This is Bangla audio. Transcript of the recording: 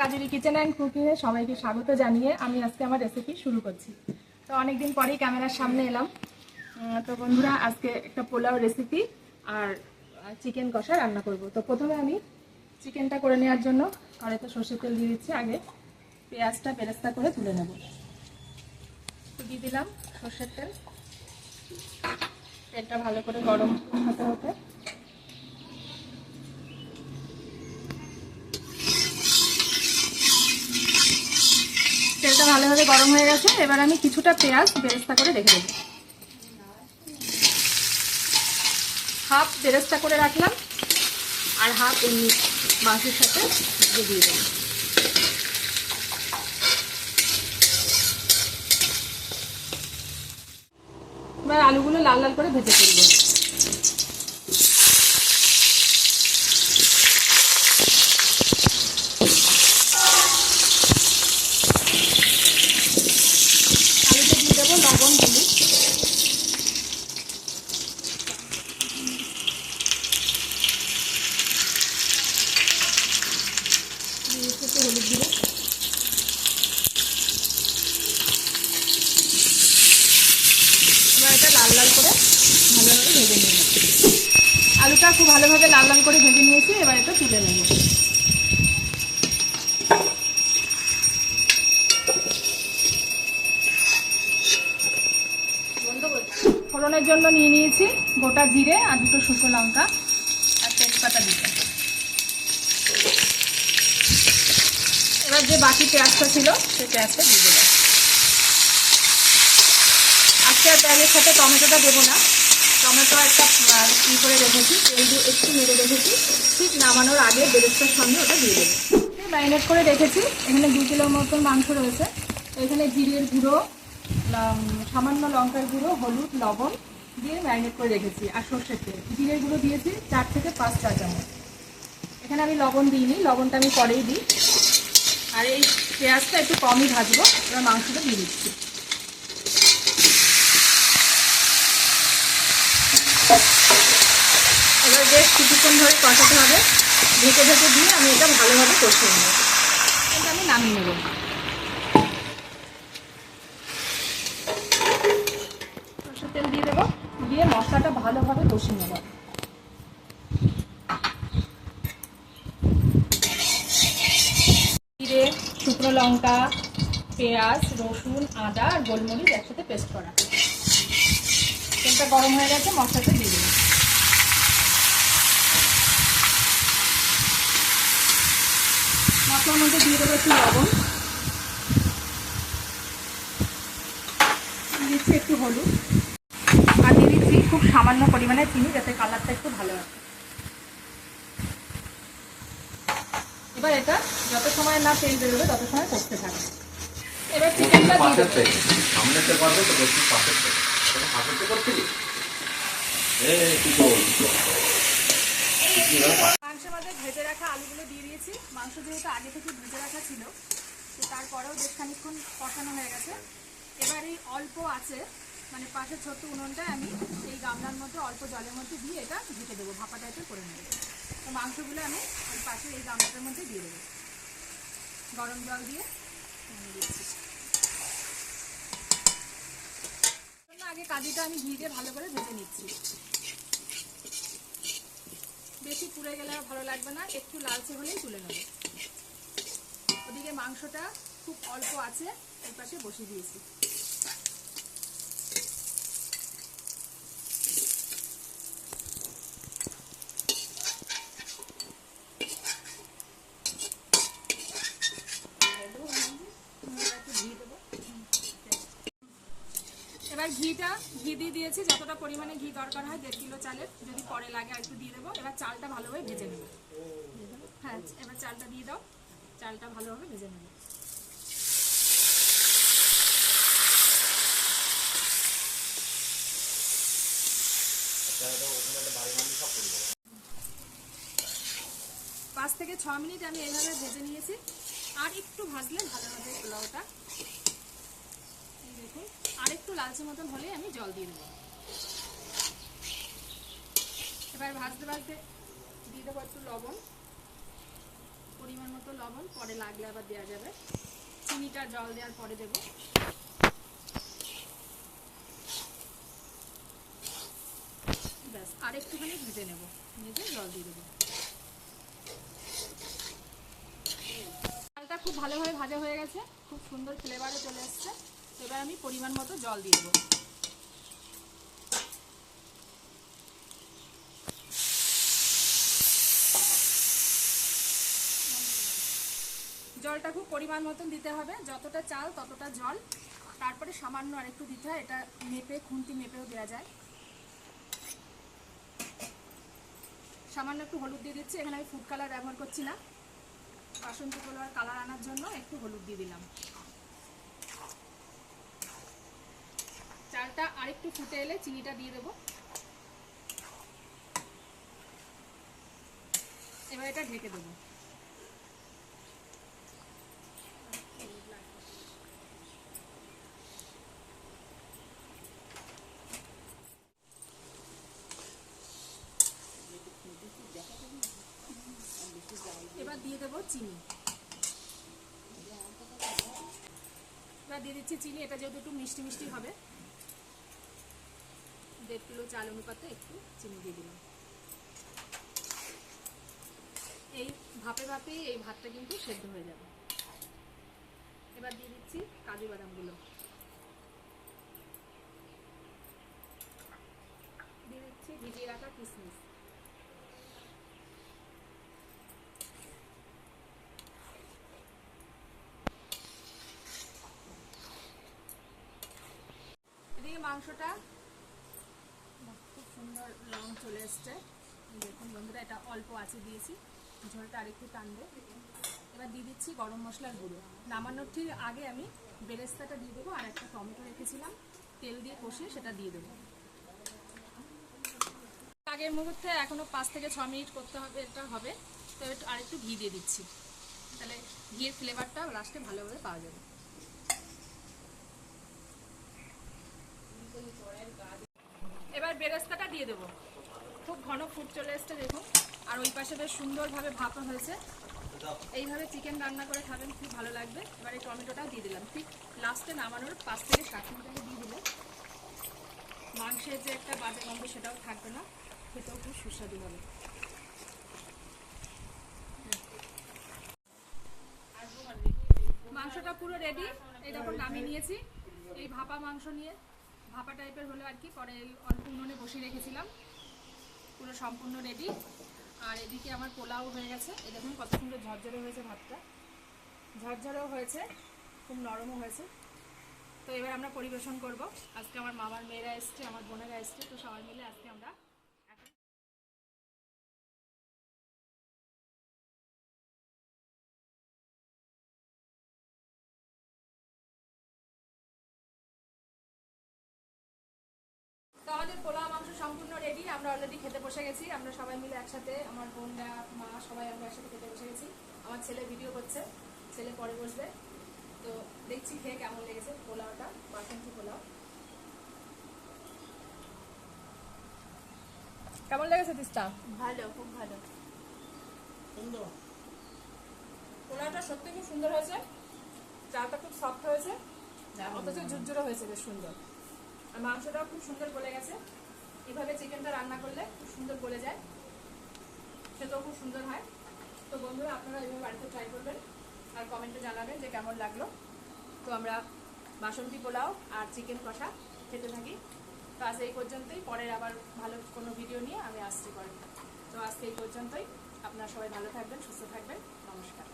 কাজেরি কিচেন অ্যান্ড কুকিংয়ে সবাইকে স্বাগত জানিয়ে আমি আজকে আমার রেসিপি শুরু করছি। তো অনেকদিন পরেই ক্যামেরার সামনে এলাম। তো বন্ধুরা, আজকে একটা পোলাও রেসিপি আর চিকেন কষা রান্না করব। তো প্রথমে আমি চিকেনটা করে নেওয়ার জন্য কড়াইতে সর্ষের তেল দিয়ে দিচ্ছি। আগে পেঁয়াজটা বেরেস্তা করে তুলে নেব। তো দিয়ে দিলাম সর্ষের তেল। তেলটা ভালো করে গরম হতে হতে তেলটা ভালোভাবে গরম হয়ে গেছে। এবার আমি কিছুটা পেঁয়াজ বেরেস্তা করে রেখে দেবো। হাফ বেরেস্তা করে রাখলাম আর হাফ এমনি মাংসের সাথে দিয়ে দেবো। এবার আলুগুলো লাল লাল করে ভেজে ফেলবো। আলুতে দিয়ে দেবো লবণ, হলুদ। হলুদ দিব। এবার এটা লাল লাল করে ভালোভাবে ভেজে নেব। আলুটা খুব ভালোভাবে লাল লাল করে ভেজে নিয়েছি। এবার এটা তুলে নেব। ফোড়নের জন্য নিয়ে নিয়েছি গোটা জিরে আর দুটো শুকনো লঙ্কা আর তেজপাতা দিতে। এবার যে বাকি পেঁয়াজটা ছিল সেই পেঁয়াজটা দিয়ে দেবো। আজকে আর পেঁয়াজের সাথে টমেটোটা দেবো না। টমেটো একটা করে রেখেছি, তেল দিয়ে একটু মেরে রেখেছি। ঠিক নামানোর আগে বেরেস্তার সঙ্গে ওটা দিয়ে দেবো। ম্যারিনেট করে রেখেছি। এখানে 2 কিলোর মতন মাংস রয়েছে। এখানে জিরের গুঁড়ো, সামান্য লঙ্কার গুঁড়ো, হলুদ, লবণ দিয়ে ম্যারিনেট করে রেখেছি। আর সর্ষের তেল, জিরের গুঁড়ো দিয়েছি 4 থেকে 5 চা চামচ। এখানে আমি লবণ দিইনি, লবণটা আমি পরেই দিই। আর এই পেঁয়াজটা একটু কমই ভাজবো। এবার মাংসটা দিয়ে দিচ্ছি। এবার বেশ কিছুক্ষণ ধরে কষাতে হবে। ঢেকে ঢেকে দিয়ে আমি এটা ভালোভাবে কষিয়ে নেব। এটা আমি নামিয়ে নেব। সরষের তেল দিয়ে দেবো, দিয়ে মশলাটা ভালোভাবে কষিয়ে নেব। জিরে, শুকনো লঙ্কা, পেঁয়াজ, রসুন, আদা আর গোলমরিচ একসাথে পেস্ট করা। তেলটা গরম হয়ে গেছে, মশলাটা দিয়ে দেবো। মশলার মধ্যে দিয়ে দেবো একটু লবণ, দিচ্ছি একটু হলুদ আর দিয়ে দিচ্ছি খুব সামান্য পরিমাণে চিনি, যাতে কালারটা একটু ভালো আসে। এবার এটা যত সময় না তেল বেরোবে তত সময় কষতে থাকবে। এবার চিকেনটা দিয়ে দেবো। মাংসের মধ্যে ভেজে রাখা আলুগুলো দিয়ে দিয়েছি। মাংস যেহেতু আগে থেকে ভেজে রাখা ছিল, তো তারপরেও বেশ খানিকক্ষণ কষানো হয়ে গেছে। এবার এই অল্প আছে, মানে পাশে ছোট্ট উনুনটায় আমি এই গামলার মধ্যে অল্প জলের মধ্যে দিয়ে এটা ঢেকে দেবো, ভাপা টাইপের করে নেব। তো মাংসগুলো আমি ওই পাশে এই গামলাটার মধ্যে দিয়ে দেবো। গরম জল দিয়ে দিচ্ছি। আগে কাজুটা আমি ঘি দিয়ে ভালো করে ভেজে নিচ্ছি। বেশি পুড়ে গেলে ভালো লাগবে না, একটু লালচে হলেই তুলে নেব। ওদিকে মাংসটা খুব অল্প আছে, এই পাশে বসিয়ে দিয়েছি। এবার ঘি দিয়ে দিয়েছি। যতটা পরিমাণে ঘি দরকার হয় 1.5 কিলো চালের, যদি পরে লাগে আর একটু দিয়ে দেবো। এবার চালটা ভালোভাবে ভেজে নেব। হ্যাঁ, এবার চালটা দিয়ে দাও। চালটা ভালোভাবে ভেজে নেব। পাঁচ থেকে 6 মিনিট আমি এইভাবে ভেজে নিয়েছি। আর একটু ভাজলে ভালো হবে পোলাওটা। দেখুন, আর একটু লালচে মতন হলে আমি জল দিয়ে দেবো। এবার ভাজতে ভাজতে দিয়ে দেবো একটু লবণ, পরিমাণ মতো লবণ, পরে লাগলে আবার দেওয়া যাবে। চিনিটা জল দেওয়ার পরে দেবো। ব্যাস, আর একটুখানি ভেজে নেব, ভেজে জল দিয়ে দেবো। চালটা খুব ভালোভাবে ভাজা হয়ে গেছে, খুব সুন্দর ফ্লেভারও চলে আসছে। এবার আমি পরিমাণ মতো জল দিয়ে দেবো। জলটা খুব পরিমাণ মতন দিতে হবে, যতটা চাল ততটা জল। তারপরে সামান্য আরেকটু দিতে হয়, এটা মেপে, খুন্তি মেপেও দেওয়া যায়। সামান্য একটু হলুদ দিয়ে দিচ্ছি, এখানে আমি ফুড কালার ব্যবহার করছি না, বাসন্তী পোলাওর কালার আনার জন্য একটু হলুদ দিয়ে দিলাম। চালটা আরেকটু ফুটে এলে চিনিটা দিয়ে দেবো। এবার এটা ঢেকে দেবো। এবার দিয়ে দেবো চিনি। এবার দিয়ে দিচ্ছি চিনি, এটা যেহেতু একটু মিষ্টি মিষ্টি হবে, 1.5 কিলো চাল অনুপাতে একটু চিনি দিয়ে দিলাম। এই ভাপে ভাপেই এই ভাতটা কিন্তু সেদ্ধ হয়ে যাবে। এবার দিয়ে দিচ্ছি কাজু বাদামগুলো, দিয়ে দিচ্ছি ভিজিয়ে রাখা কিশমিশ। এদিকে মাংসটা খুব সুন্দর রং চলে এসছে, দেখুন বন্ধুরা, এটা অল্প আঁচে দিয়েছি, ঝোলটা আরেকটু টানবে। এবার দিয়ে দিচ্ছি গরম মশলার গুঁড়ো। নামানোর ঠিক আগে আমি বেরেস্তাটা দিয়ে দেবো, আর একটা টমেটো রেখেছিলাম তেল দিয়ে কষিয়ে সেটা দিয়ে দেবো। আগের মুহূর্তে এখনো 5 থেকে 6 মিনিট করতে হবে, এটা হবে। তো আর একটু ঘি দিয়ে দিচ্ছি, তাহলে ঘিয়ের ফ্লেভারটা লাস্টে ভালোভাবে পাওয়া যাবে। এবার বেরেস্তাটা দিয়ে দেবো। খুব ঘন ফুট চলে এসছে দেখুন, আর ওই পাশে বেশ সুন্দরভাবে ভাপা হয়েছে। এইভাবে চিকেন রান্না করে খাবেন, খুব ভালো লাগবে। এবার এই টমেটোটাও দিয়ে দিলাম, ঠিক লাস্টে নামানোর 5 থেকে 7 মিনিট আগে দিয়ে দিলে মাংসের যে একটা বাজে গন্ধ সেটাও থাকবে না, খেতেও খুব সুস্বাদু হবে। মাংসটা পুরো রেডি, এই দেখুন নামিয়ে নিয়েছি। এই ভাপা মাংস নিয়ে, ভাপা টাইপের হলো আর কি, পরে অল্প উনুনে বসিয়ে রেখেছিলাম, পুরো সম্পূর্ণ রেডি। আর এদিকে আমার পোলাও হয়ে গেছে, এই দেখুন কত সুন্দর ঝরঝরে হয়েছে, ভাতটা ঝরঝরেও হয়েছে, খুব নরমও হয়েছে। তো এবার আমরা পরিবেশন করব। আজকে আমার মামার মেয়েরা এসছে, আমার বোনেরা এসছে, তো সবাই মিলে আজকে আমরা তো আমাদের পোলাও মাংস সম্পূর্ণ রেডি, আমরা অলরেডি খেতে বসে গেছি। আমরা সবাই মিলে একসাথে, আমার বোনরা, মা, সবাই আমরা একসাথে খেতে বসে গেছি। আমার ছেলে ভিডিও করছে, ছেলে পরে বসবে। তো দেখছি খেয়ে কেমন লেগেছে পোলাওটা, বাসন্তী পোলাও কেমন লেগেছে তিস্তা? ভালো, খুব ভালো। পোলাওটা সত্যি খুব সুন্দর হয়েছে, চালটা খুব সফট হয়েছে, অথচ ঝুরঝুরো হয়েছে, বেশ সুন্দর। আর মাংসটাও খুব সুন্দর গলে গেছে। এভাবে চিকেনটা রান্না করলে খুব সুন্দর গলে যায়, সেটাও খুব সুন্দর হয়। তো বন্ধুরা, আপনারা এইভাবে বাড়িতে ট্রাই করবেন আর কমেন্টে জানাবেন যে কেমন লাগলো। তো আমরা বাসন্তী পোলাও আর চিকেন কষা খেতে থাকি। তো আজ এই পর্যন্তই, পরের আবার ভালো কোনো ভিডিও নিয়ে আমি আসছি পরে। তো আজকে এই পর্যন্তই, আপনারা সবাই ভালো থাকবেন, সুস্থ থাকবেন, নমস্কার।